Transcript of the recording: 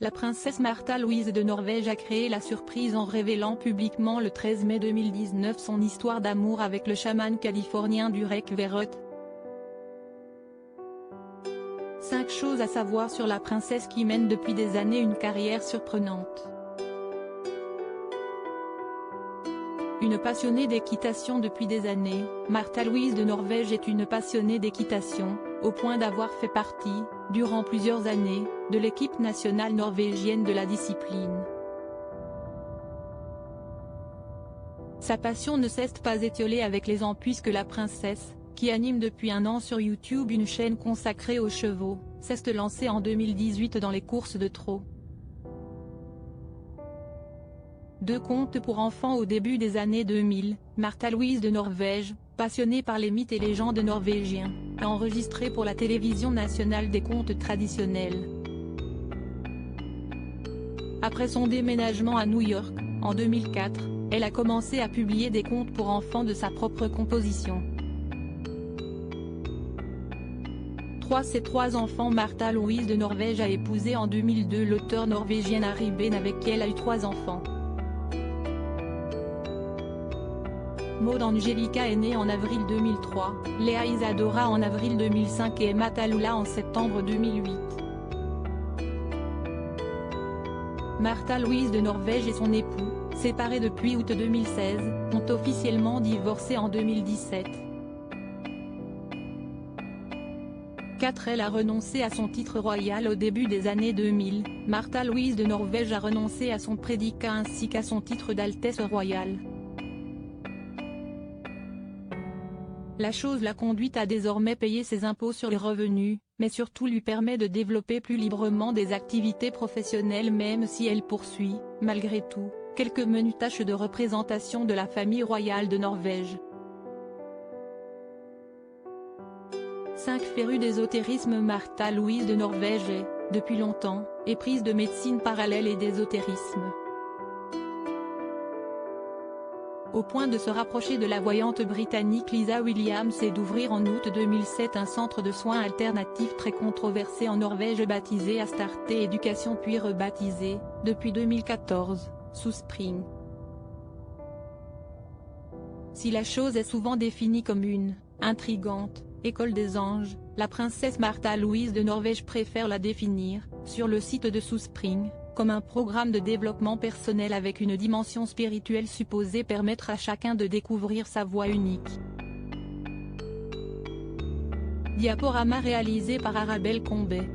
La princesse Märtha Louise de Norvège a créé la surprise en révélant publiquement le 13 mai 2019 son histoire d'amour avec le chaman californien Durek Verrett. 5 choses à savoir sur la princesse qui mène depuis des années une carrière surprenante. Une passionnée d'équitation depuis des années, Märtha Louise de Norvège est une passionnée d'équitation, au point d'avoir fait partie, durant plusieurs années, de l'équipe nationale norvégienne de la discipline. Sa passion ne cesse pas étiolée avec les ans puisque la princesse, qui anime depuis un an sur YouTube une chaîne consacrée aux chevaux, s'est lancée en 2018 dans les courses de trot. 2 contes pour enfants au début des années 2000, Märtha Louise de Norvège, passionnée par les mythes et légendes norvégiens, a enregistré pour la télévision nationale des contes traditionnels. Après son déménagement à New York, en 2004, elle a commencé à publier des contes pour enfants de sa propre composition. Ses 3 enfants. Märtha Louise de Norvège a épousé en 2002 l'auteure norvégienne Ari Behn avec qui elle a eu 3 enfants. Maud Angelica est née en avril 2003, Léa Isadora en avril 2005 et Emma Tallulah en septembre 2008. Märtha Louise de Norvège et son époux, séparés depuis août 2016, ont officiellement divorcé en 2017. Elle a renoncé à son titre royal au début des années 2000, Märtha Louise de Norvège a renoncé à son prédicat ainsi qu'à son titre d'Altesse royale. La chose l'a conduite à désormais payer ses impôts sur les revenus, mais surtout lui permet de développer plus librement des activités professionnelles même si elle poursuit, malgré tout, quelques menues tâches de représentation de la famille royale de Norvège. 5 férue d'ésotérisme. Märtha Louise de Norvège est, depuis longtemps, éprise de médecine parallèle et d'ésotérisme. Au point de se rapprocher de la voyante britannique Lisa Williams et d'ouvrir en août 2007 un centre de soins alternatifs très controversé en Norvège baptisé Astarté Éducation puis rebaptisé, depuis 2014, Sospring. Si la chose est souvent définie comme une « intrigante » école des anges, la princesse Märtha Louise de Norvège préfère la définir, sur le site de Sospring, comme un programme de développement personnel avec une dimension spirituelle supposée permettre à chacun de découvrir sa voie unique. Diaporama réalisé par Arabelle Combet.